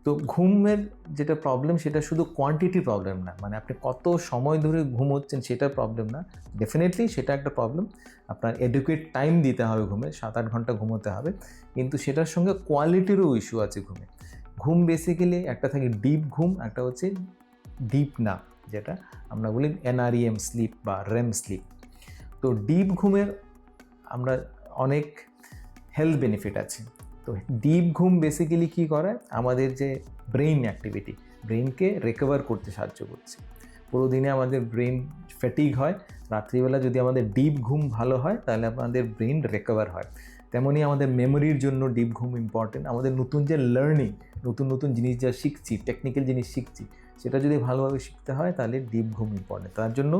তো ঘুমের যেটা প্রবলেম সেটা শুধু কোয়ান্টিটি প্রবলেম না, মানে আপনি কত সময় ধরে ঘুমোচ্ছেন সেটা প্রবলেম না। ডেফিনেটলি সেটা একটা প্রবলেম, আপনার এডুকেট টাইম দিতে হবে ঘুমে, 7-8 ঘন্টা ঘুমোতে হবে, কিন্তু সেটার সঙ্গে কোয়ালিটিরও ইস্যু আছে ঘুমে। ঘুম বেসিক্যালি একটা থাকে ডিপ ঘুম, একটা হচ্ছে ডিপ না, যেটা আমরা বলি এনআরইএম স্লিপ বা রেম স্লিপ। তো ডিপ ঘুমের আমরা অনেক হেলথ বেনিফিট আছে। তো ডিপ ঘুম বেসিক্যালি কী করে, আমাদের যে ব্রেইন অ্যাক্টিভিটি, ব্রেইনকে রিকভার করতে সাহায্য করছে। পুরো দিনে আমাদের ব্রেইন ফ্যাটিগ হয়, রাত্রিবেলা যদি আমাদের ডিপ ঘুম ভালো হয় তাহলে আমাদের ব্রেইন রিকভার হয়। তেমনই আমাদের মেমোরির জন্য ডিপ ঘুম ইম্পর্টেন্ট। আমাদের নতুন যে লার্নিং, নতুন নতুন জিনিস যা শিখছি, টেকনিক্যাল জিনিস শিখছি, সেটা যদি ভালোভাবে শিখতে হয় তাহলে ডিপ ঘুম ইম্পর্টেন্ট। তার জন্য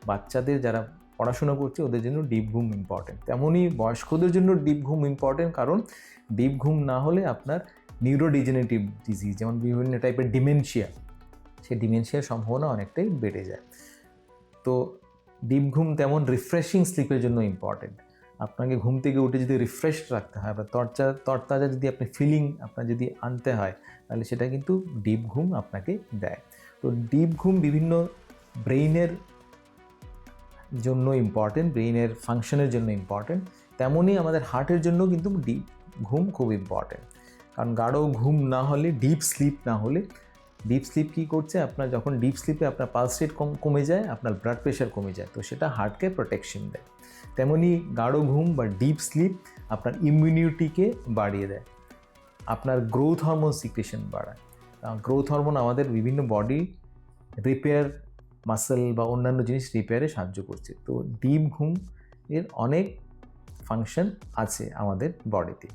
বাচ্চাদের যারা পড়াশোনা করছে ওদের জন্য ডিপ ঘুম ইম্পর্টেন্ট। তেমনই বয়স্কদের জন্য ডিপ ঘুম ইম্পর্টেন্ট, কারণ ডিপ ঘুম না হলে আপনার নিউরোডিজেনারেটিভ ডিজিজ, যেমন বিভিন্ন টাইপের ডিমেনশিয়া, সেই ডিমেনশিয়ার সম্ভাবনা অনেকটাই বেড়ে যায়। তো ডিপ ঘুম তেমন রিফ্রেশিং স্লিপের জন্য ইম্পর্টেন্ট। আপনাকে ঘুম থেকে উঠে যদি রিফ্রেশ রাখতে হয় বা তরতাজা যদি আপনি ফিলিং আপনার যদি আনতে হয়, তাহলে সেটা কিন্তু ডিপ ঘুম আপনাকে দেয়। তো ডিপ ঘুম বিভিন্ন ব্রেইনের জন্য ইম্পর্টেন্ট, ব্রেইনের ফাংশনের জন্য ইম্পর্টেন্ট। তেমনই আমাদের হার্টের জন্য কিন্তু ডিপ ঘুম খুব ইম্পর্টেন্ট। কারণ গাঢ় ঘুম না হলে, ডিপ স্লিপ না হলে, ডিপ স্লিপ কী করছে, আপনার যখন ডিপ স্লিপে আপনার পালস রেট কমে যায়, আপনার ব্লাড প্রেশার কমে যায়, তো সেটা হার্টকে প্রোটেকশন দেয়। তেমনই গাঢ় ঘুম বা ডিপ স্লিপ আপনার ইমিউনিটিকে বাড়িয়ে দেয়, আপনার গ্রোথ হরমোন সিক্রেশন বাড়ায়। গ্রোথ হরমোন আমাদের বিভিন্ন বডি রিপেয়ার, মাসেল বা অন্যান্য জিনিস রিপেয়ারে সাহায্য করছে। তো ডিপ ঘুম এর অনেক ফাংশন আছে আমাদের বডিতে।